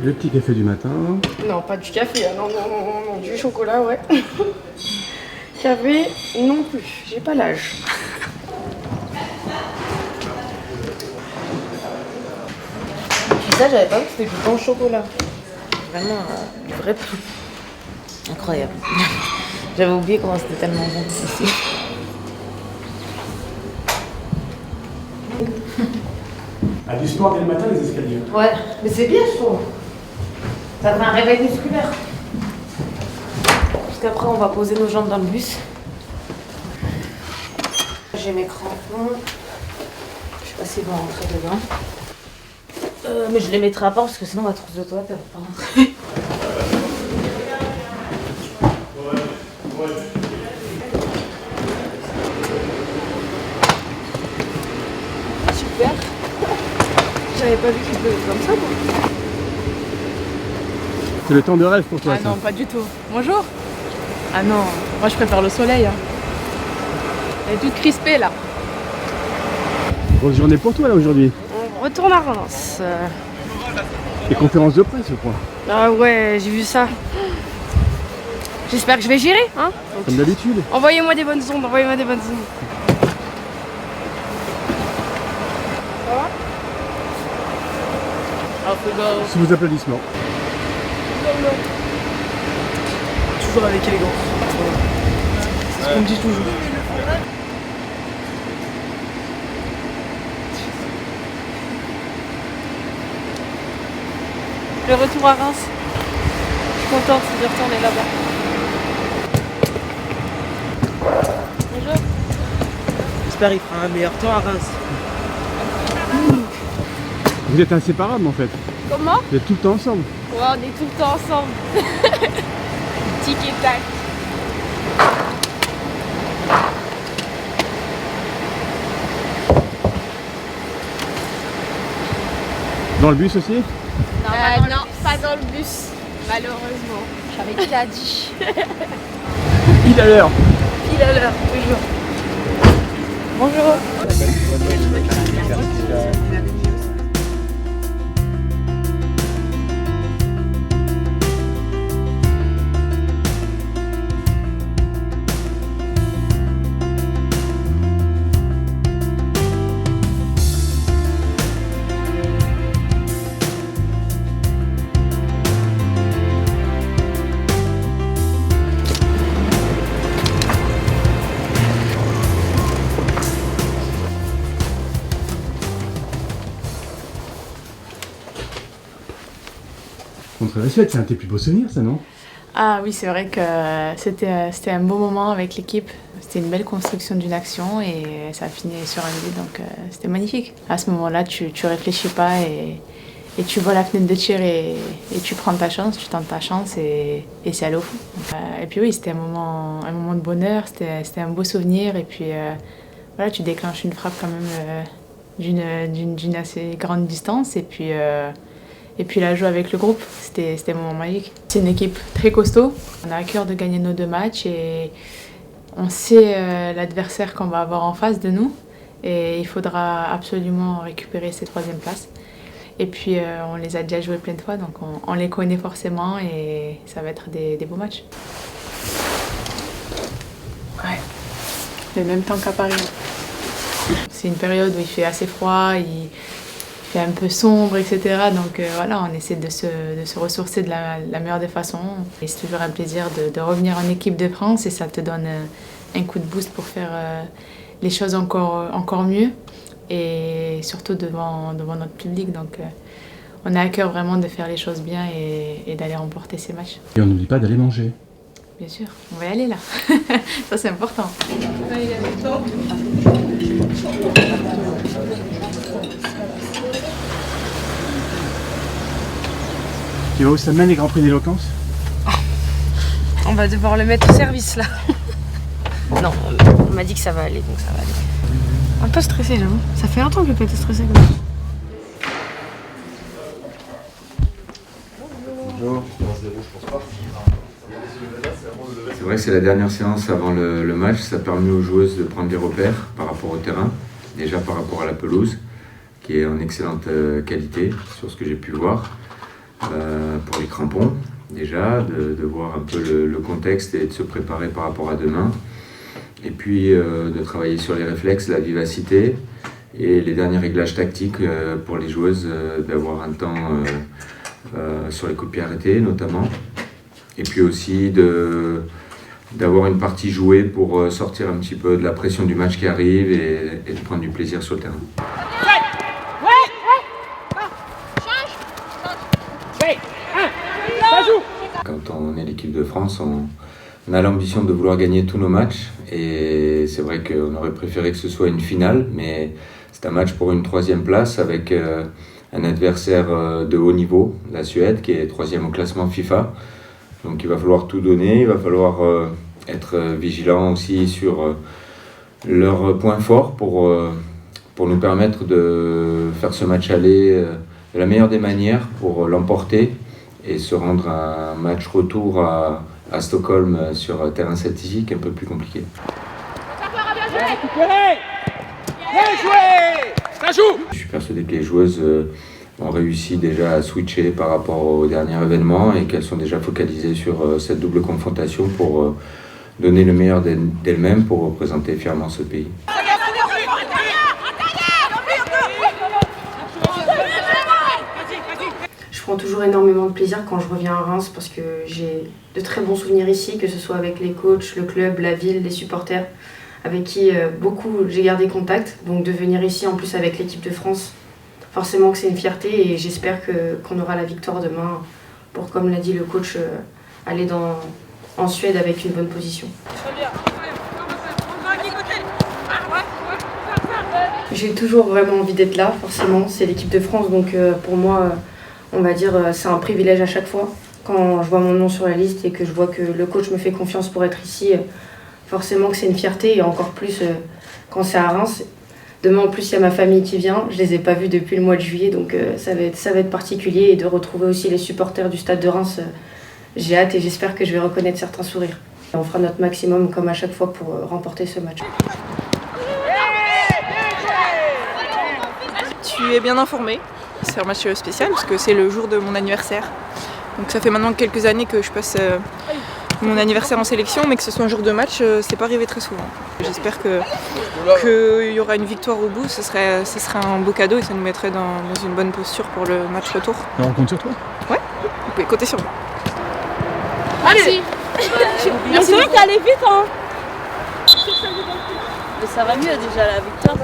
Le petit café du matin. Non, pas du café, non, du chocolat, ouais. Café, non plus, j'ai pas l'âge. Puis ça, j'avais pas vu que c'était du pain au chocolat. Vraiment, du vrai pain. Incroyable. J'avais oublié comment c'était tellement bon ici. Ah, du sport dès le matin, les escaliers. Ouais, mais c'est bien, je trouve. Ça fait un réveil musculaire. Parce qu'après, on va poser nos jambes dans le bus. J'ai mes crampons. Je sais pas s'ils vont rentrer dedans. Mais je les mettrai à part parce que sinon, ma trousse de toilette, elle va pas rentrer. Super. J'avais pas vu qu'il faisait comme ça, quoi. C'est le temps de rêve pour toi, Ah ça. non, pas du tout. Bonjour. Ah non, moi je préfère le soleil. Hein. Elle est toute crispée là. Grosse journée pour toi, là, aujourd'hui. On retourne à Reims. Et conférence de presse, je crois. Ah ouais, j'ai vu ça. J'espère que je vais gérer, hein. Comme d'habitude. Envoyez-moi des bonnes ondes, envoyez-moi des bonnes ondes. Ça va? Sous vos applaudissements. Toujours avec élégance. C'est ce qu'on me dit toujours. Le retour à Reims. Je suis contente de retourner là-bas. Bonjour. J'espère qu'il fera un meilleur temps à Reims. Vous êtes inséparables, en fait. Comment? Vous êtes tout le temps ensemble. Ouais, on est tout le temps ensemble. Tic et tac. Dans le bus aussi? Non, pas dans le bus, malheureusement. J'avais déjà dit. Il a l'heure. Pile à l'heure, toujours. Bonjour. Contre la Suède, c'est un de tes plus beaux souvenirs, ça, non? Ah oui, c'est vrai que c'était un beau moment avec l'équipe. C'était une belle construction d'une action et ça a fini sur un but, donc c'était magnifique. À ce moment-là, tu réfléchis pas et tu vois la fenêtre de tir et tu prends ta chance, tu tentes ta chance et c'est allé au fond. Et puis oui, c'était un moment de bonheur, c'était un beau souvenir et puis voilà, tu déclenches une frappe quand même d'une assez grande distance et puis la jouer avec le groupe, c'était un moment magique. C'est une équipe très costaud, on a à cœur de gagner nos 2 matchs et on sait l'adversaire qu'on va avoir en face de nous et il faudra absolument récupérer cette 3e place. Et puis on les a déjà joués plein de fois, donc on les connaît forcément et ça va être des beaux matchs. Ouais, le même temps qu'à Paris. C'est une période où il fait assez froid, il fait un peu sombre, etc. Donc voilà, on essaie de se ressourcer de la meilleure des façons. Et c'est toujours un plaisir de revenir en équipe de France et ça te donne un coup de boost pour faire les choses encore mieux et surtout devant notre public. Donc on a à cœur vraiment de faire les choses bien et d'aller remporter ces matchs. Et on n'oublie pas d'aller manger. Bien sûr, on va y aller là. Ça c'est important. Tu vas où ça mène les Grands Prix d'éloquence? On va devoir le mettre au service là. Non, on m'a dit que ça va aller, donc ça va aller. Un peu stressé, j'avoue. Ça fait longtemps que je n'ai pas été stressée comme ça. vrai que c'est la dernière séance avant le match. Ça permet aux joueuses de prendre des repères par rapport au terrain, déjà par rapport à la pelouse, qui est en excellente qualité sur ce que j'ai pu voir. Pour les crampons, déjà, de voir un peu le contexte et de se préparer par rapport à demain. Et puis de travailler sur les réflexes, la vivacité et les derniers réglages tactiques pour les joueuses, d'avoir un temps sur les coups de pied arrêtés notamment. Et puis aussi d'avoir une partie jouée pour sortir un petit peu de la pression du match qui arrive et de prendre du plaisir sur le terrain. Quand on est l'équipe de France, on a l'ambition de vouloir gagner tous nos matchs et c'est vrai qu'on aurait préféré que ce soit une finale, mais c'est un match pour une 3e place avec un adversaire de haut niveau, la Suède, qui est 3e au classement FIFA. Donc il va falloir tout donner, il va falloir être vigilant aussi sur leurs points forts pour nous permettre de faire ce match aller de la meilleure des manières pour l'emporter et se rendre à un match retour à Stockholm sur terrain synthétique un peu plus compliqué. Je suis persuadé que les joueuses ont réussi déjà à switcher par rapport au dernier événement et qu'elles sont déjà focalisées sur cette double confrontation pour donner le meilleur d'elles-mêmes pour représenter fièrement ce pays. Je prends toujours énormément de plaisir quand je reviens à Reims parce que j'ai de très bons souvenirs ici, que ce soit avec les coachs, le club, la ville, les supporters, avec qui beaucoup j'ai gardé contact. Donc de venir ici en plus avec l'équipe de France, forcément que c'est une fierté et j'espère qu'on aura la victoire demain pour, comme l'a dit le coach, aller en Suède avec une bonne position. J'ai toujours vraiment envie d'être là, forcément, c'est l'équipe de France, donc pour moi, on va dire, c'est un privilège à chaque fois. Quand je vois mon nom sur la liste et que je vois que le coach me fait confiance pour être ici, forcément que c'est une fierté et encore plus quand c'est à Reims. Demain, en plus, il y a ma famille qui vient, je les ai pas vus depuis le mois de juillet, donc ça va être particulier et de retrouver aussi les supporters du stade de Reims, j'ai hâte et j'espère que je vais reconnaître certains sourires. On fera notre maximum comme à chaque fois pour remporter ce match. Tu es bien informé, c'est un match spécial parce que c'est le jour de mon anniversaire. Donc ça fait maintenant quelques années que je passe mon anniversaire en sélection, mais que ce soit un jour de match, c'est pas arrivé très souvent. J'espère qu'il y aura une victoire au bout, ce serait un beau cadeau et ça nous mettrait dans une bonne posture pour le match retour. On compte sur toi? Ouais, vous pouvez compter sur moi. Allez. Merci. C'est vrai que t'es allé vite, hein. Ça va mieux déjà la victoire.